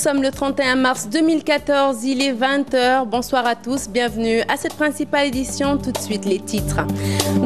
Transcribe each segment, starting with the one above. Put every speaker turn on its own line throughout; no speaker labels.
sommes le 31 mars 2014, il est 20h. Bonsoir à tous, bienvenue à cette principale édition. Tout de suite les titres.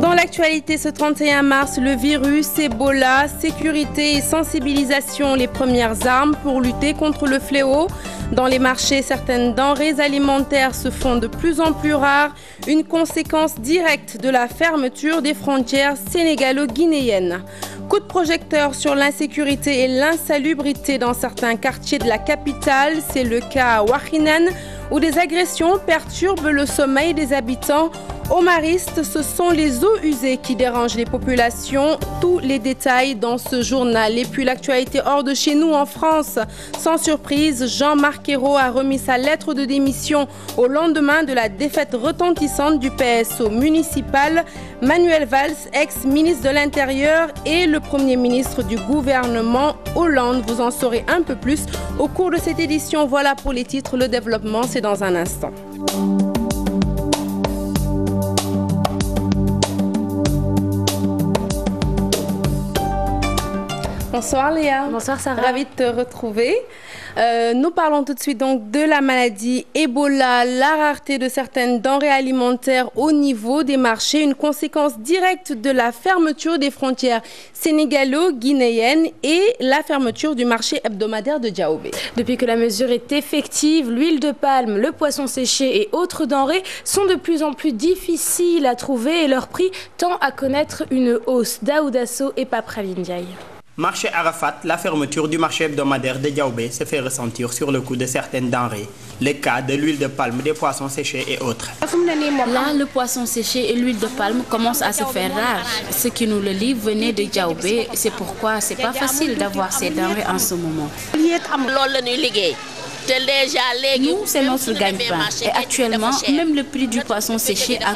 Dans l'actualité ce 31 mars, le virus, Ebola, sécurité et sensibilisation, les premières armes pour lutter contre le fléau. Dans les marchés, certaines denrées alimentaires se font de plus en plus rares, une conséquence directe de la fermeture des frontières sénégalo-guinéennes. Coup de projecteur sur l'insécurité et l'insalubrité dans certains quartiers de la capitale, c'est le cas à Wakhinane, où des agressions perturbent le sommeil des habitants. Au Mariste, ce sont les eaux usées qui dérangent les populations. Tous les détails dans ce journal. Et puis l'actualité hors de chez nous en France. Sans surprise, Jean-Marc Ayrault a remis sa lettre de démission au lendemain de la défaite retentissante du PS au municipal. Manuel Valls, ex-ministre de l'Intérieur, et le Premier ministre du gouvernement Hollande. Vous en saurez un peu plus au cours de cette édition. Voilà pour les titres. Le développement, c'est dans un instant. Bonsoir Léa.
Bonsoir Sarah.
Ravie de te retrouver. Nous parlons tout de suite donc de la maladie Ebola, la rareté de certaines denrées alimentaires au niveau des marchés, une conséquence directe de la fermeture des frontières sénégalo-guinéennes et la fermeture du marché hebdomadaire de Diaobé.
Depuis que la mesure est effective, l'huile de palme, le poisson séché et autres denrées sont de plus en plus difficiles à trouver et leur prix tend à connaître une hausse. Daoudasso et Papralindiaï.
Marché Arafat, la fermeture du marché hebdomadaire de Diaobé se fait ressentir sur le coût de certaines denrées. Le cas de l'huile de palme, des poissons séchés et autres.
Là, le poisson séché et l'huile de palme commencent à se faire rares. Ceux qui nous le livrent venaient de Diaobé. C'est pourquoi c'est pas facile d'avoir ces denrées en ce moment. Nous, c'est notre gagne-pain. Et actuellement, même le prix du poisson séché a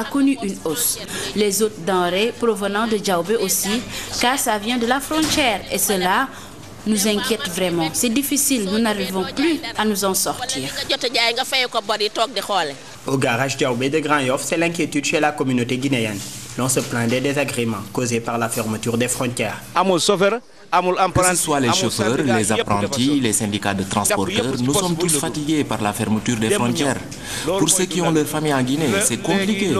connu une hausse. Les autres denrées provenant de Diaobé aussi, car ça vient de la frontière. Et cela nous inquiète vraiment. C'est difficile, nous n'arrivons plus à nous en sortir.
Au garage Diaobé de Grand Yoff, c'est l'inquiétude chez la communauté guinéenne. L'on se plaint des désagréments causés par la fermeture des frontières.
Que ce soit les chauffeurs, les apprentis, les syndicats de transporteurs, nous sommes tous fatigués par la fermeture des frontières. Pour ceux qui ont leur famille en Guinée, c'est compliqué.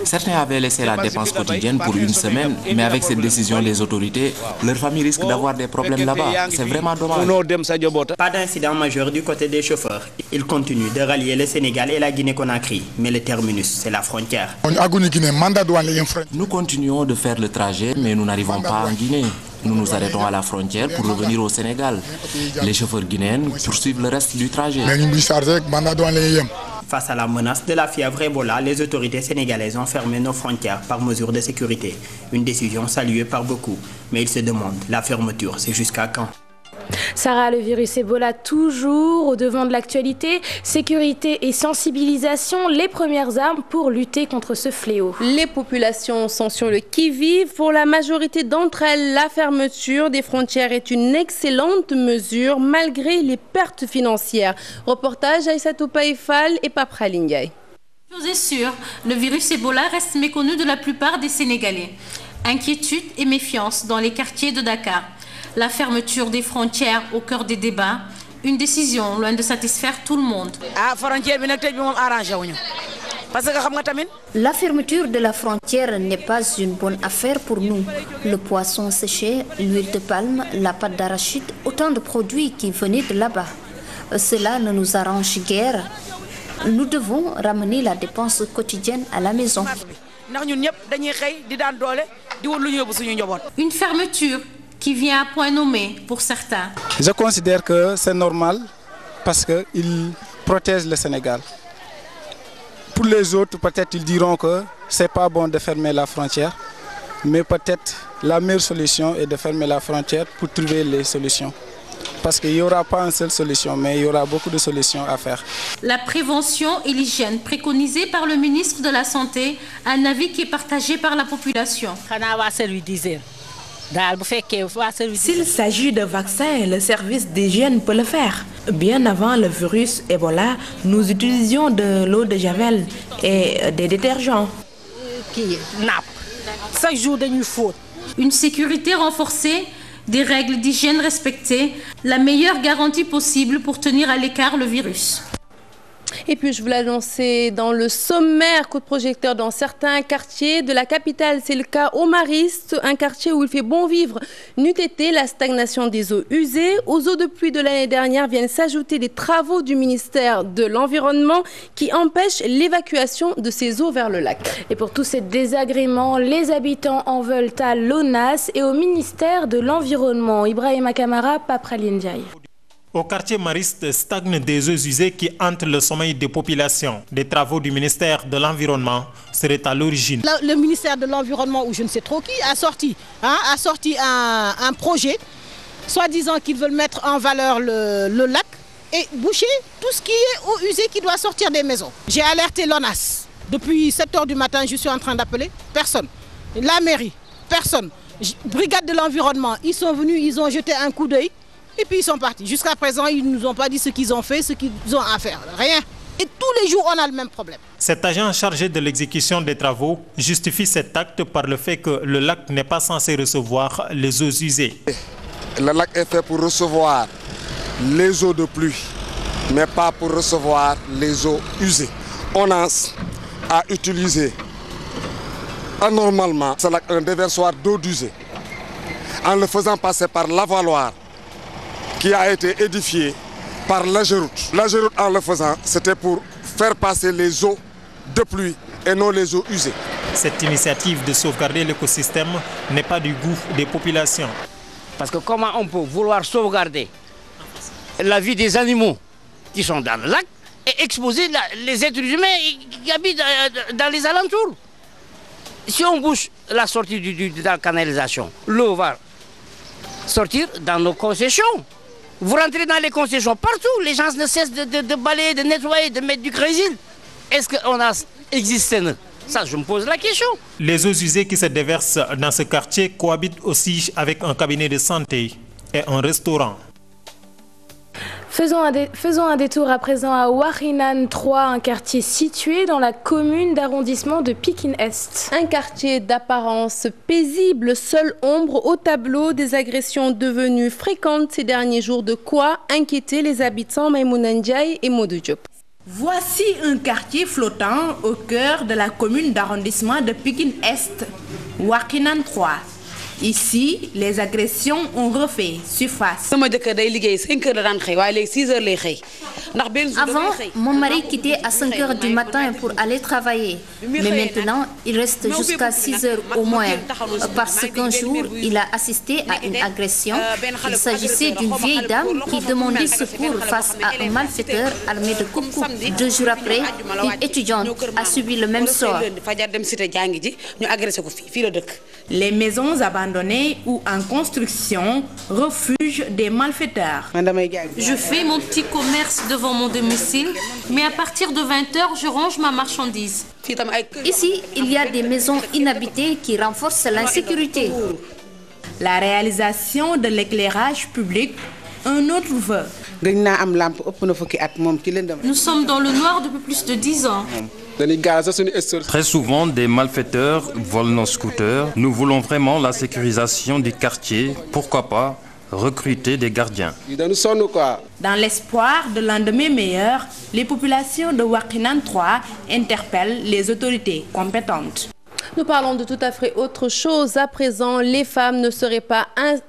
Certains avaient laissé la dépense quotidienne pour une semaine, mais avec cette décision des autorités, leur famille risque d'avoir des problèmes là-bas. C'est vraiment dommage.
Pas d'incident majeur du côté des chauffeurs. Ils continuent de rallier le Sénégal et la Guinée-Conakry. Mais le terminus, c'est la frontière.
Nous continuons de faire le trajet, mais nous n'arrivons pas en Guinée. Nous nous arrêtons à la frontière pour revenir au Sénégal. Les chauffeurs guinéens poursuivent le reste du trajet.
Face à la menace de la fièvre Ebola, les autorités sénégalaises ont fermé nos frontières par mesure de sécurité. Une décision saluée par beaucoup. Mais ils se demandent, la fermeture, c'est jusqu'à quand?
Sarah, le virus Ebola toujours au devant de l'actualité. Sécurité et sensibilisation, les premières armes pour lutter contre ce fléau.
Les populations sont sur le qui-vive. Pour la majorité d'entre elles, la fermeture des frontières est une excellente mesure malgré les pertes financières. Reportage Aïssatou Païfal et Papralindiaï.
Chose est sûre, le virus Ebola reste méconnu de la plupart des Sénégalais. Inquiétude et méfiance dans les quartiers de Dakar. La fermeture des frontières au cœur des débats, une décision loin de satisfaire tout le monde.
La fermeture de la frontière n'est pas une bonne affaire pour nous. Le poisson séché, l'huile de palme, la pâte d'arachide, autant de produits qui venaient de là-bas. Cela ne nous arrange guère. Nous devons ramener la dépense quotidienne à la maison.
Une fermeture qui vient à point nommé pour certains.
Je considère que c'est normal parce qu'ils protègent le Sénégal. Pour les autres, peut-être ils diront que ce n'est pas bon de fermer la frontière, mais peut-être la meilleure solution est de fermer la frontière pour trouver les solutions. Parce qu'il n'y aura pas une seule solution, mais il y aura beaucoup de solutions à faire.
La prévention et l'hygiène préconisée par le ministre de la Santé, un avis qui est partagé par la population.
S'il s'agit de vaccins, le service d'hygiène peut le faire. Bien avant le virus Ebola, nous utilisions de l'eau de Javel et des détergents.
Une sécurité renforcée, des règles d'hygiène respectées, la meilleure garantie possible pour tenir à l'écart le virus.
Et puis, je vous l'annonçais dans le sommaire, coup de projecteur dans certains quartiers de la capitale. C'est le cas au Mariste, un quartier où il fait bon vivre. N'eût été la stagnation des eaux usées. Aux eaux de pluie de l'année dernière viennent s'ajouter des travaux du ministère de l'Environnement qui empêchent l'évacuation de ces eaux vers le lac.
Et pour tous ces désagréments, les habitants en veulent à l'ONAS et au ministère de l'Environnement. Ibrahima Kamara, Papraline Ndiaye.
Au quartier Mariste stagnent des eaux usées qui hantent le sommeil des populations. Des travaux du ministère de l'Environnement seraient à l'origine.
Le ministère de l'Environnement, ou je ne sais trop qui, a sorti un projet, soi-disant qu'ils veulent mettre en valeur le lac et boucher tout ce qui est eau usée qui doit sortir des maisons. J'ai alerté l'ONAS. Depuis 7 h du matin, je suis en train d'appeler. Personne. La mairie, personne. Brigade de l'Environnement, ils sont venus, ils ont jeté un coup d'œil. Et puis ils sont partis. Jusqu'à présent, ils ne nous ont pas dit ce qu'ils ont fait, ce qu'ils ont à faire. Rien. Et tous les jours, on a le même problème.
Cet agent chargé de l'exécution des travaux justifie cet acte par le fait que le lac n'est pas censé recevoir les eaux usées.
Le lac est fait pour recevoir les eaux de pluie, mais pas pour recevoir les eaux usées. On a utilisé anormalement ce lac, un déversoir d'eau usée, en le faisant passer par l'avaloir qui a été édifié par l'Ageroute. L'Ageroute, en le faisant, c'était pour faire passer les eaux de pluie et non les eaux usées.
Cette initiative de sauvegarder l'écosystème n'est pas du goût des populations.
Parce que comment on peut vouloir sauvegarder la vie des animaux qui sont dans le lac et exposer les êtres humains qui habitent dans les alentours? Si on bouche la sortie de la canalisation, l'eau va sortir dans nos concessions. Vous rentrez dans les concessions partout, les gens ne cessent de balayer, de nettoyer, de mettre du grésil. Est-ce qu'on a existé? Ça, je me pose la question.
Les eaux usées qui se déversent dans ce quartier cohabitent aussi avec un cabinet de santé et un restaurant.
Faisons un détour à présent à Wakhinane 3, un quartier situé dans la commune d'arrondissement de Pikine-Est.
Un quartier d'apparence paisible, seule ombre au tableau, des agressions devenues fréquentes ces derniers jours. De quoi inquiéter les habitants Maïmouna Ndiaye et Modou Diop.
Voici un quartier flottant au cœur de la commune d'arrondissement de Pikine-Est, Wakhinane 3. Ici, les agressions ont refait surface.
Avant, mon mari quittait à 5 h du matin pour aller travailler. Mais maintenant, il reste jusqu'à 6 h au moins. Parce qu'un jour, il a assisté à une agression. Il s'agissait d'une vieille dame qui demandait secours face à un malfaiteur armé de coupe-coupe. 2 jours après, une étudiante a subi le même sort.
Les maisons abandonnées ou en construction, refuge des malfaiteurs.
Je fais mon petit commerce devant mon domicile, mais à partir de 20 h, je range ma marchandise.
Ici, il y a des maisons inhabitées qui renforcent l'insécurité.
La réalisation de l'éclairage public, un autre vœu.
Nous sommes dans le noir depuis plus de 10 ans.
Très souvent, des malfaiteurs volent nos scooters. Nous voulons vraiment la sécurisation du quartier. Pourquoi pas recruter des gardiens.
Dans l'espoir de lendemain meilleur, les populations de Wakhinane 3 interpellent les autorités compétentes.
Nous parlons de tout à fait autre chose. À présent, les femmes ne seraient pas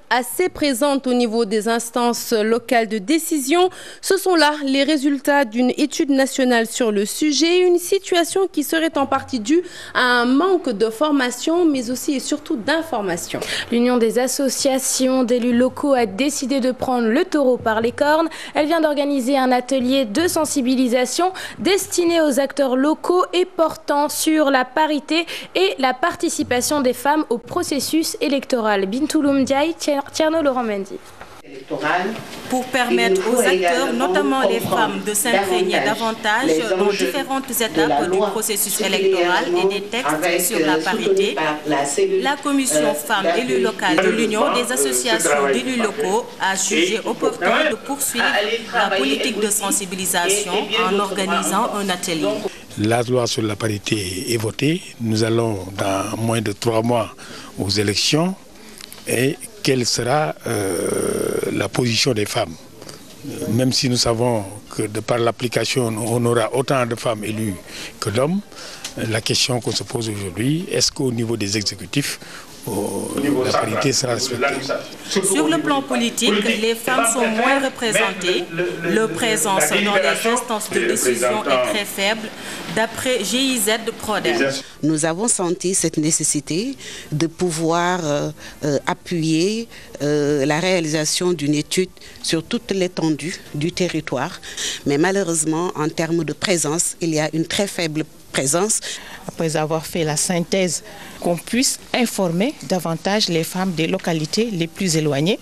assez présentes au niveau des instances locales de décision. Ce sont là les résultats d'une étude nationale sur le sujet. Une situation qui serait en partie due à un manque de formation, mais aussi et surtout d'information.
L'Union des associations d'élus locaux a décidé de prendre le taureau par les cornes. Elle vient d'organiser un atelier de sensibilisation destiné aux acteurs locaux et portant sur la parité et la participation des femmes au processus électoral. Bintouloum Ndiaye, Tierno Laurent Mendy.
Pour permettre aux acteurs, notamment les femmes, de s'imprégner davantage dans différentes étapes du processus électoral et des textes sur la parité, la commission femmes élues locales de l'Union des associations d'élus locaux a jugé opportun de poursuivre la politique de sensibilisation en organisant un atelier.
La loi sur la parité est votée. Nous allons dans moins de 3 mois aux élections. et quelle sera la position des femmes. Même si nous savons que de par l'application, on aura autant de femmes élues que d'hommes, la question qu'on se pose aujourd'hui, est-ce qu'au niveau des exécutifs, la parité sera respectée?
Sur le plan politique, les femmes sont moins représentées. Leur présence dans les instances de décision est très faible, d'après GIZ Prodem.
Nous avons senti cette nécessité de pouvoir appuyer la réalisation d'une étude sur toute l'étendue du territoire. Mais malheureusement, en termes de présence, il y a une très faible présence.
Après avoir fait la synthèse, qu'on puisse informer davantage les femmes des localités les plus éloignées,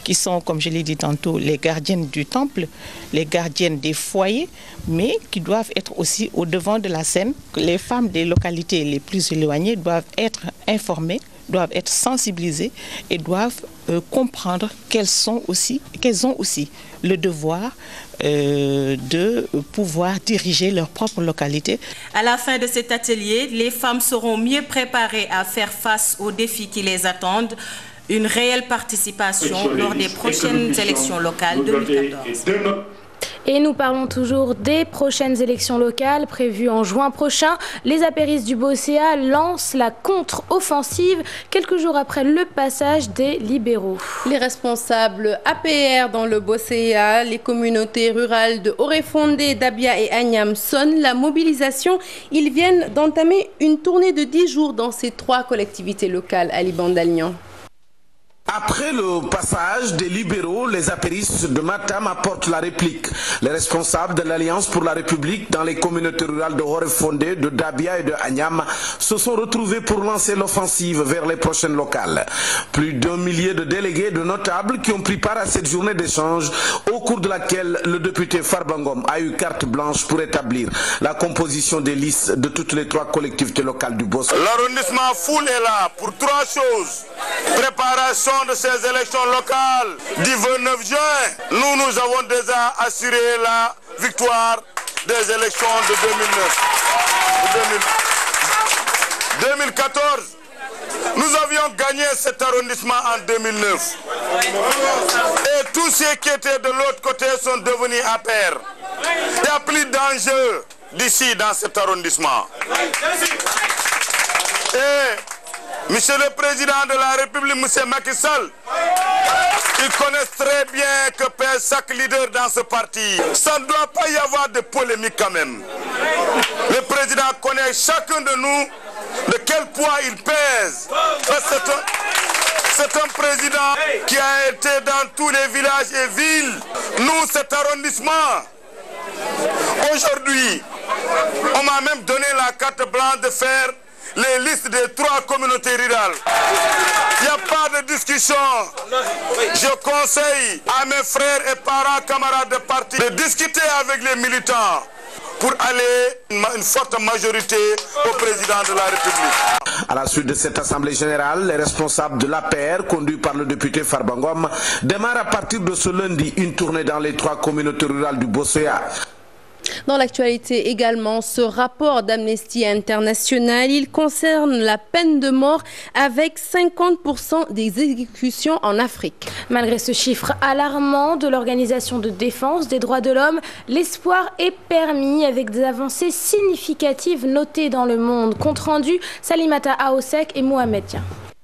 qui sont, comme je l'ai dit tantôt, les gardiennes du temple, les gardiennes des foyers, mais qui doivent être aussi au devant de la scène. Les femmes des localités les plus éloignées doivent être informées, doivent être sensibilisées et doivent comprendre qu'elles ont aussi le devoir de pouvoir diriger leur propre localité.
À la fin de cet atelier, les femmes seront mieux préparées à faire face aux défis qui les attendent. Une réelle participation lors des prochaines élections locales 2014.
Et nous parlons toujours des prochaines élections locales prévues en juin prochain. Les apéristes du Bocéa lancent la contre-offensive quelques jours après le passage des libéraux.
Les responsables APR dans le Bocéa, les communautés rurales de Oréfondé, Dabia et Agnam sonnent la mobilisation. Ils viennent d'entamer une tournée de 10 jours dans ces 3 collectivités locales. Ali Bandalian.
Après le passage des libéraux, les apéristes de Matam apportent la réplique. Les responsables de l'Alliance pour la République dans les communautés rurales de Oréfondé, de Dabia et de Agnam se sont retrouvés pour lancer l'offensive vers les prochaines locales. Plus d'1 millier de délégués, de notables qui ont pris part à cette journée d'échange au cours de laquelle le député Farbangom a eu carte blanche pour établir la composition des listes de toutes les 3 collectivités locales du Bosque.
L'arrondissement Foul est là pour 3 choses. Préparation de ces élections locales du 29 juin, nous avons déjà assuré la victoire des élections de 2014. Nous avions gagné cet arrondissement en 2009. Et tous ceux qui étaient de l'autre côté sont devenus APR. Il n'y a plus d'enjeu d'ici dans cet arrondissement. Et Monsieur le Président de la République, Monsieur Macky Sall, ils connaissent très bien que pèse chaque leader dans ce parti. Ça ne doit pas y avoir de polémique quand même. Le Président connaît chacun de nous de quel poids il pèse. C'est un président qui a été dans tous les villages et villes. Nous, cet arrondissement, aujourd'hui, on m'a même donné la carte blanche de faire les listes des 3 communautés rurales. Il n'y a pas de discussion. Je conseille à mes frères et parents, camarades de parti, de discuter avec les militants pour aller une forte majorité au président de la République.
À la suite de cette assemblée générale, les responsables de l'APR, conduits par le député Farbangom, démarrent à partir de ce lundi une tournée dans les 3 communautés rurales du Bocéa.
Dans l'actualité également, ce rapport d'Amnesty International, il concerne la peine de mort avec 50% des exécutions en Afrique.
Malgré ce chiffre alarmant de l'Organisation de défense des droits de l'homme, l'espoir est permis avec des avancées significatives notées dans le monde. Compte rendu, Salimata Aosek et Mohamed Dia.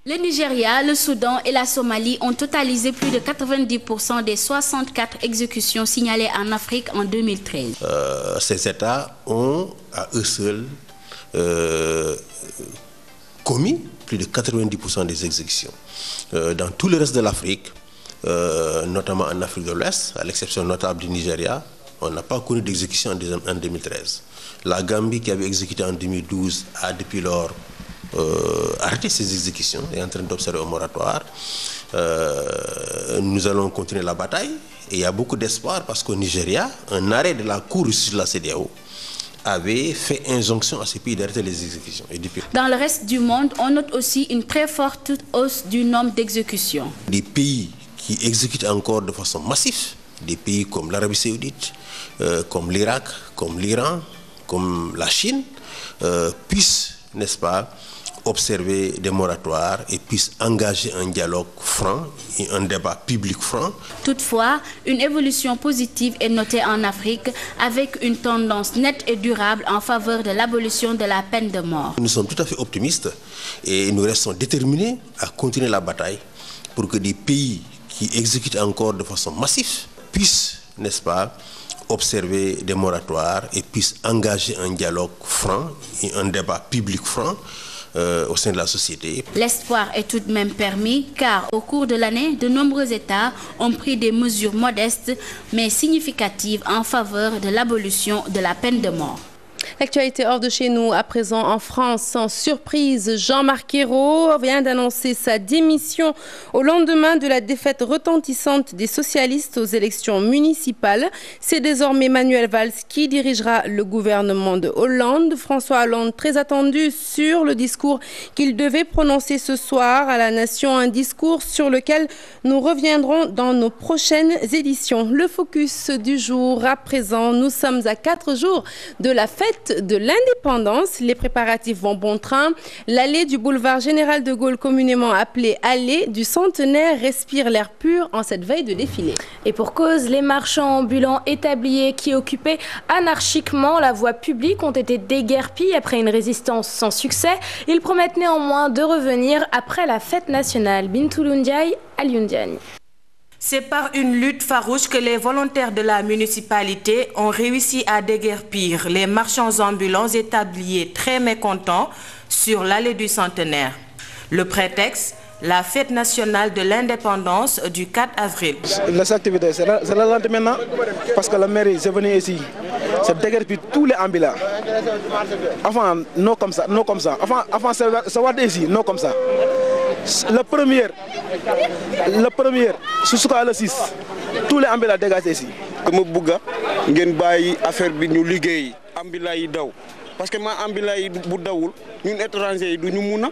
Le Nigeria, le Soudan et la Somalie ont totalisé plus de 90% des 64 exécutions signalées en Afrique en 2013.
Ces États ont à eux seuls commis plus de 90% des exécutions. Dans tout le reste de l'Afrique, notamment en Afrique de l'Ouest, à l'exception notable du Nigeria, on n'a pas connu d'exécution en 2013. La Gambie, qui avait exécuté en 2012, a depuis lors arrêté ses exécutions et est en train d'observer un moratoire. Nous allons continuer la bataille et il y a beaucoup d'espoir parce qu'au Nigeria, un arrêt de la Cour de la CEDEAO avait fait injonction à ces pays d'arrêter les exécutions. Et depuis...
Dans le reste du monde, on note aussi une très forte hausse du nombre d'exécutions.
Des pays qui exécutent encore de façon massive, des pays comme l'Arabie Saoudite, comme l'Irak, comme l'Iran, comme la Chine, puissent, n'est-ce pas, observer des moratoires et puisse engager un dialogue franc et un débat public franc.
Toutefois, une évolution positive est notée en Afrique avec une tendance nette et durable en faveur de l'abolition de la peine de mort.
Nous sommes tout à fait optimistes et nous restons déterminés à continuer la bataille pour que des pays qui exécutent encore de façon massive puissent, n'est-ce pas, observer des moratoires et puissent engager un dialogue franc et un débat public franc au sein de la société.
L'espoir est tout de même permis car au cours de l'année, de nombreux États ont pris des mesures modestes mais significatives en faveur de l'abolition de la peine de mort.
L'actualité hors de chez nous, à présent en France, sans surprise, Jean-Marc Ayrault vient d'annoncer sa démission au lendemain de la défaite retentissante des socialistes aux élections municipales. C'est désormais Manuel Valls qui dirigera le gouvernement de Hollande. François Hollande, très attendu sur le discours qu'il devait prononcer ce soir à la nation, un discours sur lequel nous reviendrons dans nos prochaines éditions. Le focus du jour, à présent, nous sommes à 4 jours de la fête de l'indépendance. Les préparatifs vont bon train. L'allée du boulevard Général de Gaulle, communément appelée allée du centenaire, respire l'air pur en cette veille de défilé.
Et pour cause, les marchands ambulants et tabliers qui occupaient anarchiquement la voie publique ont été déguerpis après une résistance sans succès. Ils promettent néanmoins de revenir après la fête nationale. Bintou Lundiaye, Alioune Diagne.
C'est par une lutte farouche que les volontaires de la municipalité ont réussi à déguerpir les marchands ambulants et tabliers très mécontents sur l'allée du centenaire. Le prétexte, la fête nationale de l'indépendance du 4 avril.
Les activités, c'est ralenti maintenant parce que la mairie est venue ici. C'est déguerpir tous les ambulants. Avant, non comme ça, non comme ça. Avant ça va ici, non comme ça. Le premier, jusqu'à le 6, tous les ambulants dégagés ici.
Comme Bouga, ngeen bàyyi affaire bi ñu liggéey ambulants yi daw parce que man ambulants yi bu dawul ñun étrangers yi du ñu mun a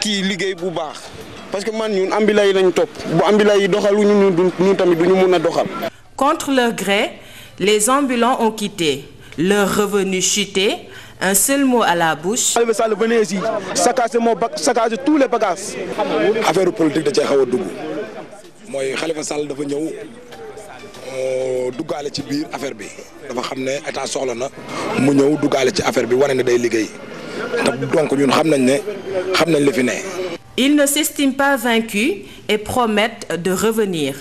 kii liggéey bu baax parce que man ñun ambulants yi lañ topp bu ambulants yi doxalu ñun tamit du ñu mun a doxal.
Contre leur gré, les ambulants ont quitté. Leur revenu chuté. Un seul mot à la bouche.
Khalifa Sall venait ici, saccager tous les bagages.
Affaire politique da cee xaw a dugg mooy Khalifa Sall dafa ñëw duggaale ci biir affaire bi dafa xam ne état soxla na mu ñëw duggaale ci affaire bi wane ne day liggéey donc ñun xam nañ li fi ne.
Ils ne s'estiment pas vaincus et promettent de revenir.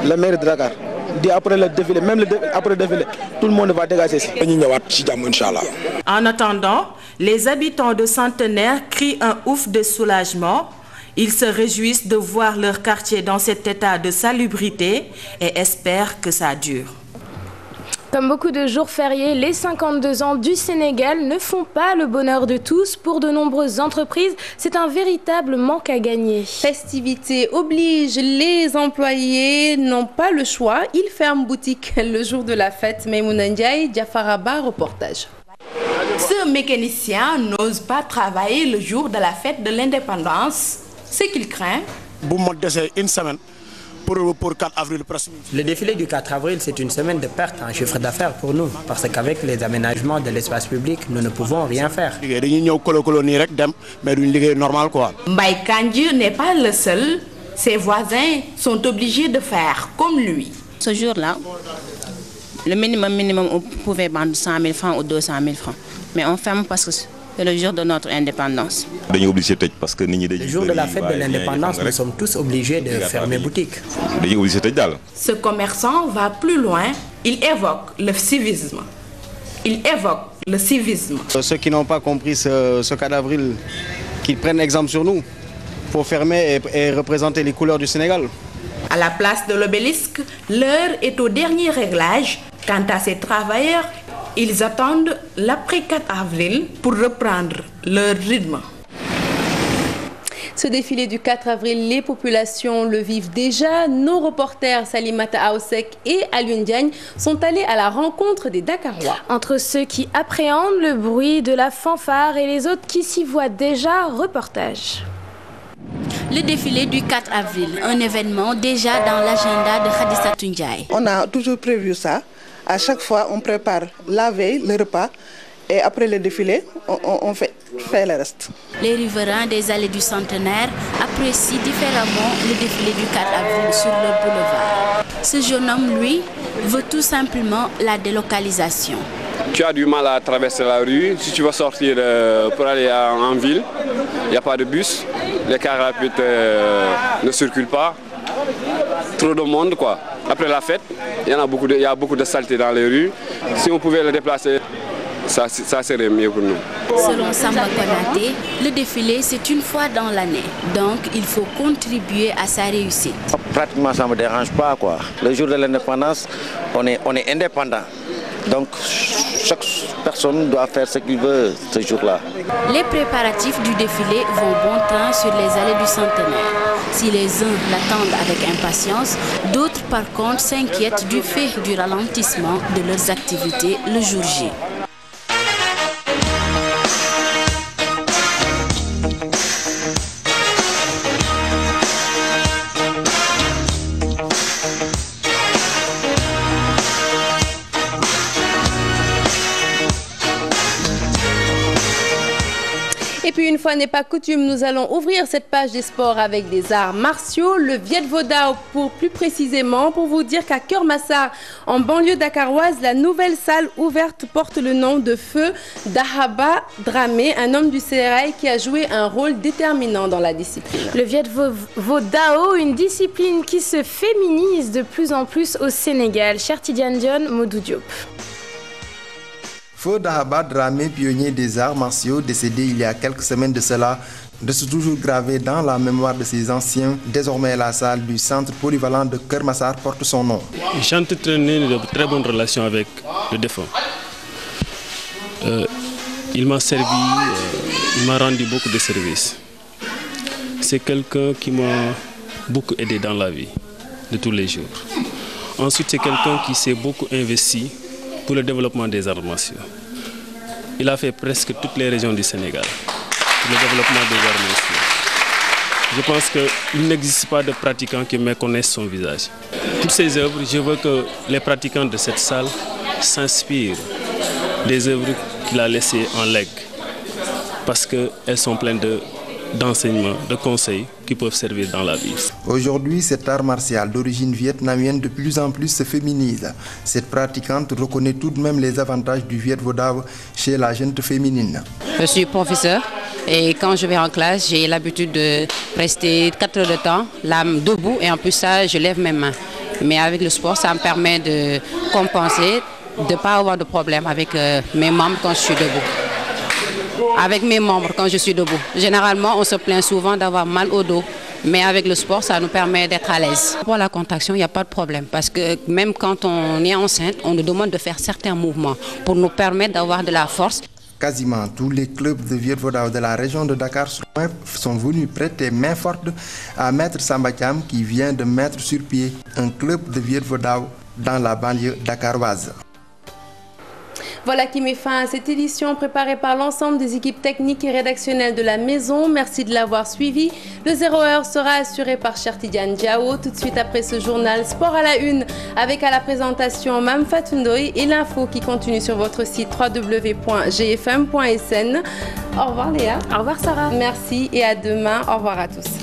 La maire de Dakar dit après le défilé, même après le défilé, tout le monde va dégager ici.
En attendant, les habitants de Centenaire crient un ouf de soulagement. Ils se réjouissent de voir leur quartier dans cet état de salubrité et espèrent que ça dure.
Comme beaucoup de jours fériés, les 52 ans du Sénégal ne font pas le bonheur de tous. Pour de nombreuses entreprises, c'est un véritable manque à gagner.
Festivité oblige, les employés n'ont pas le choix. Ils ferment boutique le jour de la fête. Maïmouna Ndiaye, Diafaraba, reportage.
Ce mécanicien n'ose pas travailler le jour de la fête de l'indépendance. Ce qu'il craint.
Une semaine. Pour 4 avril.
Le défilé du 4 avril, c'est une semaine de perte en chiffre d'affaires pour nous, parce qu'avec les aménagements de l'espace public, nous ne pouvons rien faire.
Mbaye Kandji n'est pas le seul. Ses voisins sont obligés de faire comme lui.
Ce jour-là, le minimum, on pouvait vendre 100 000 francs ou 200 000 francs. Mais on ferme parce que c'est le jour de notre indépendance.
Le jour de la fête de l'indépendance, nous sommes tous obligés de fermer boutique.
Ce commerçant va plus loin. Il évoque le civisme.
Ceux qui n'ont pas compris ce 4 avril, qu'ils prennent exemple sur nous pour fermer et représenter les couleurs du Sénégal.
À la place de l'obélisque, l'heure est au dernier réglage. Quant à ces travailleurs, ils attendent l'après 4 avril pour reprendre leur rythme.
Ce défilé du 4 avril, les populations le vivent déjà. Nos reporters Salimata Aoussek et Alioune Diagne sont allés à la rencontre des Dakarois.
Entre ceux qui appréhendent le bruit de la fanfare et les autres qui s'y voient déjà, reportage.
Le défilé du 4 avril, un événement déjà dans l'agenda de Khadisatou Ndiaye.
On a toujours prévu ça. À chaque fois, on prépare la veille, le repas,
Et après le défilé, on fait le reste.
Les riverains des allées du Centenaire apprécient différemment le défilé du 4 avril sur le boulevard. Ce jeune homme, lui, veut tout simplement la délocalisation.
Tu as du mal à traverser la rue. Si tu veux sortir pour aller en ville, il n'y a pas de bus. Les cars rapides ne circulent pas. Trop de monde, quoi. Après la fête, il y a beaucoup de saleté dans les rues. Si on pouvait le déplacer, ça serait mieux pour nous.
Selon Samba Konaté, le défilé, c'est une fois dans l'année. Donc, il faut contribuer à sa réussite.
Pratiquement, ça ne me dérange pas, quoi. Le jour de l'indépendance, on est indépendant. Donc, chaque personne doit faire ce qu'il veut ce jour-là.
Les préparatifs du défilé vont bon train sur les allées du Centenaire. Si les uns l'attendent avec impatience, d'autres par contre s'inquiètent du fait du ralentissement de leurs activités le jour J.
Et puis une fois n'est pas coutume, nous allons ouvrir cette page des sports avec des arts martiaux. Le Viet Vo Dao pour plus précisément, pour vous dire qu'à Keur-Massar, en banlieue dakaroise, la nouvelle salle ouverte porte le nom de Feu Dahaba Dramé, un homme du Sérail qui a joué un rôle déterminant dans la discipline.
Le Viet Vo Dao, une discipline qui se féminise de plus en plus au Sénégal. Cher Tidiane Dione, Modou Diop.
Feu Dahaba Dramé, pionnier des arts martiaux, décédé il y a quelques semaines de cela, reste toujours gravé dans la mémoire de ses anciens. Désormais, la salle du centre polyvalent de Keur-Massar porte son nom.
J'ai entretenu de très bonnes relations avec le défunt. Il m'a servi, il m'a rendu beaucoup de services. C'est quelqu'un qui m'a beaucoup aidé dans la vie de tous les jours. Ensuite, c'est quelqu'un qui s'est beaucoup investi pour le développement des arts martiaux. Il a fait presque toutes les régions du Sénégal pour le développement des arts martiaux. Je pense qu'il n'existe pas de pratiquant qui méconnaisse son visage. Toutes ces œuvres, je veux que les pratiquants de cette salle s'inspirent des œuvres qu'il a laissées en legs, parce qu'elles sont pleines d'enseignements, de conseils qui peuvent servir dans la vie.
Aujourd'hui, cet art martial d'origine vietnamienne de plus en plus se féminise. Cette pratiquante reconnaît tout de même les avantages du Viet Vo Dao chez la gente féminine.
Je suis professeur et quand je vais en classe, j'ai l'habitude de rester 4 heures de temps, l'âme debout, et en plus ça, je lève mes mains. Mais avec le sport, ça me permet de compenser, de ne pas avoir de problème avec mes membres quand je suis debout. Avec mes membres quand je suis debout. Généralement, on se plaint souvent d'avoir mal au dos, mais avec le sport, ça nous permet d'être à l'aise. Pour la contraction, il n'y a pas de problème, parce que même quand on est enceinte, on nous demande de faire certains mouvements pour nous permettre d'avoir de la force.
Quasiment tous les clubs de Viet Vo Dao de la région de Dakar sont venus prêter main forte à Maître Samba Thiam, qui vient de mettre sur pied un club de Viet Vo Dao dans la banlieue dakaroise.
Voilà qui met fin à cette édition préparée par l'ensemble des équipes techniques et rédactionnelles de la maison. Merci de l'avoir suivi. Le 0 heure sera assuré par Cher Tidiane Diao. Tout de suite après ce journal Sport à la une, avec à la présentation Mam Fatundoy et l'info qui continue sur votre site www.gfm.sn. Au revoir Léa.
Au revoir Sarah.
Merci et à demain. Au revoir à tous.